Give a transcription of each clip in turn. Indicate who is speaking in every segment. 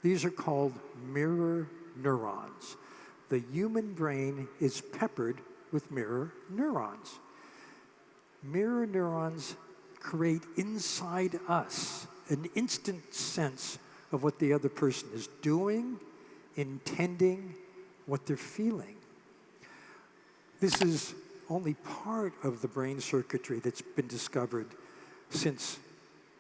Speaker 1: These are called mirror neurons. The human brain is peppered with mirror neurons. Mirror neurons create inside us an instant sense of what the other person is doing, intending, what they're feeling. This is only part of the brain circuitry that's been discovered since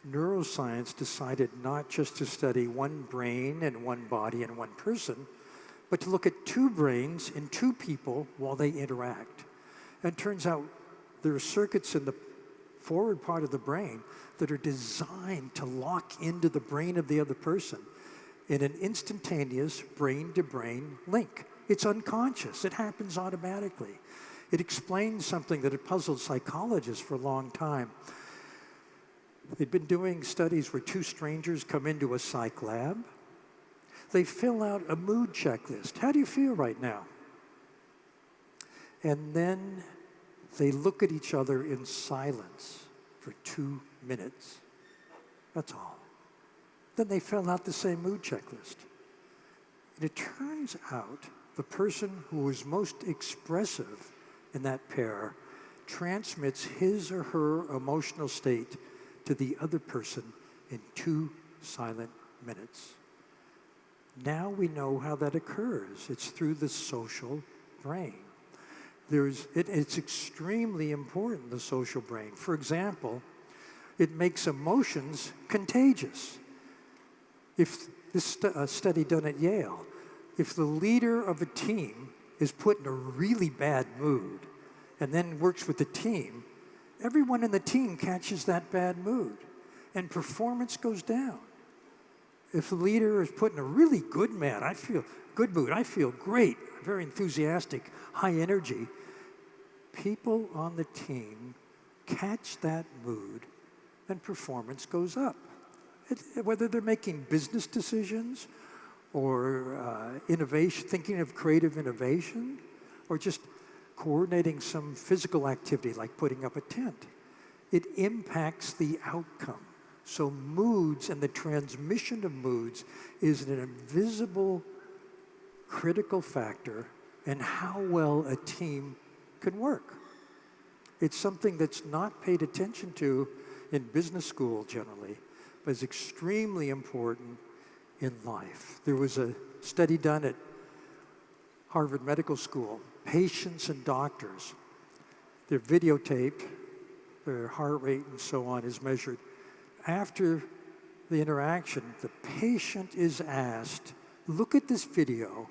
Speaker 1: neuroscience decided not just to study one brain and one body and one person, but to look at two brains in two people while they interact. And it turns out there are circuits in the forward part of the brain that are designed to lock into the brain of the other person in an instantaneous brain-to-brain link. It's unconscious. It happens automatically. It explains something that had puzzled psychologists for a long time. They've been doing studies where two strangers come into a psych lab. They fill out a mood checklist. How do you feel right now? And then they look at each other in silence for 2 minutes. That's all. Then they fill out the same mood checklist. And it turns out the person who was most expressive in that pair transmits his or her emotional state to the other person in 2 silent minutes. Now we know how that occurs. It's through the social brain. It's extremely important, the social brain. For example, it makes emotions contagious. If this study done at Yale, if the leader of a team is put in a really bad mood and then works with the team, everyone in the team catches that bad mood and performance goes down. If the leader is put in a really good mood, I feel great, very enthusiastic, high energy, people on the team catch that mood and performance goes up. Whether they're making business decisions or innovation, thinking of creative innovation, or just coordinating some physical activity like putting up a tent, it impacts the outcome. So moods and the transmission of moods is an invisible, critical factor in how well a team can work. It's something that's not paid attention to in business school generally, but is extremely important in life. There was a study done at Harvard Medical School. Patients and doctors, they're videotaped, their heart rate and so on is measured. After the interaction, the patient is asked, look at this video,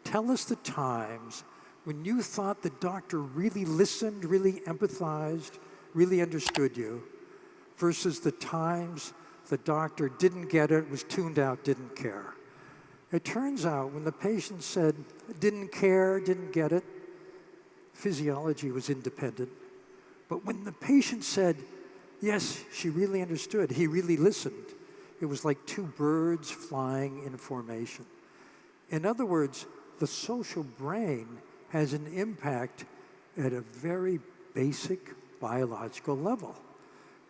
Speaker 1: tell us the times when you thought the doctor really listened, really empathized, really understood you, versus the times the doctor didn't get it, was tuned out, didn't care. It turns out when the patient said, didn't care, didn't get it, physiology was independent. But when the patient said, yes, she really understood, he really listened, it was like two birds flying in formation. In other words, the social brain has an impact at a very basic biological level.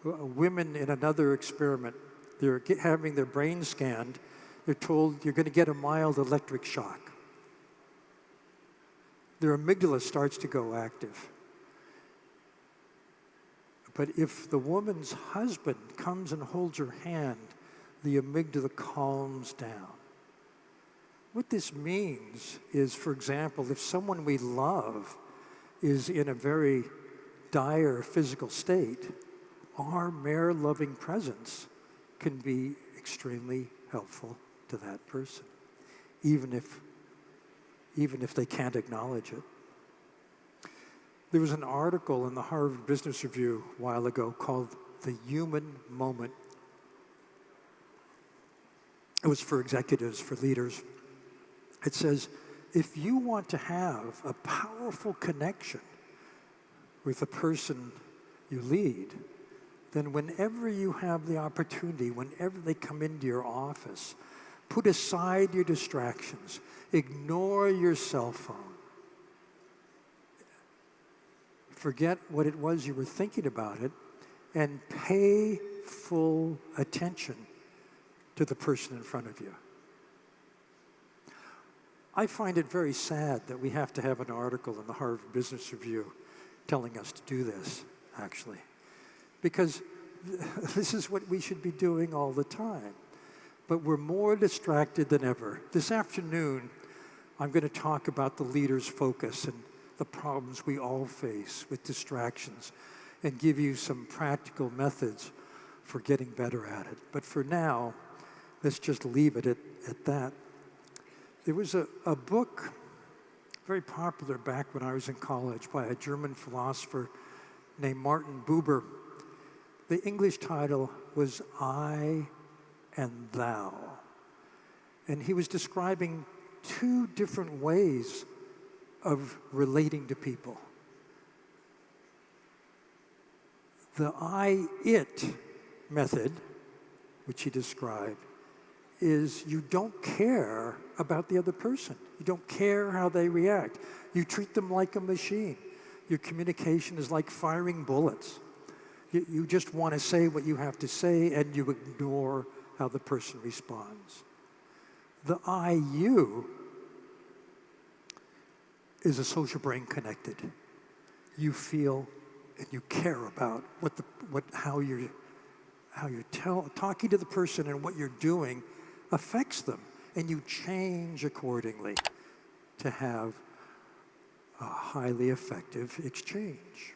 Speaker 1: Women in another experiment, they're having their brain scanned, they're told you're going to get a mild electric shock. Their amygdala starts to go active. But if the woman's husband comes and holds her hand, the amygdala calms down. What this means is, for example, if someone we love is in a very dire physical state, our mere loving presence can be extremely helpful to that person, even if they can't acknowledge it. There was an article in the Harvard Business Review a while ago called The Human Moment. It was for executives, for leaders. It says, if you want to have a powerful connection with the person you lead, then whenever you have the opportunity, whenever they come into your office, put aside your distractions, ignore your cell phone. Forget what it was you were thinking about it, and pay full attention to the person in front of you. I find it very sad that we have to have an article in the Harvard Business Review telling us to do this, actually. Because this is what we should be doing all the time. But we're more distracted than ever. This afternoon, I'm going to talk about the leader's focus and the problems we all face with distractions and give you some practical methods for getting better at it. But for now, let's just leave it at that. There was a book, very popular back when I was in college, by a German philosopher named Martin Buber. The English title was I and Thou. And he was describing two different ways of relating to people. The I-it method, which he described, is you don't care about the other person. You don't care how they react. You treat them like a machine. Your communication is like firing bullets. You just want to say what you have to say, and you ignore how the person responds. The I-you is a social brain connected. You feel and you care about how you're talking to the person, and what you're doing affects them, and you change accordingly to have a highly effective exchange.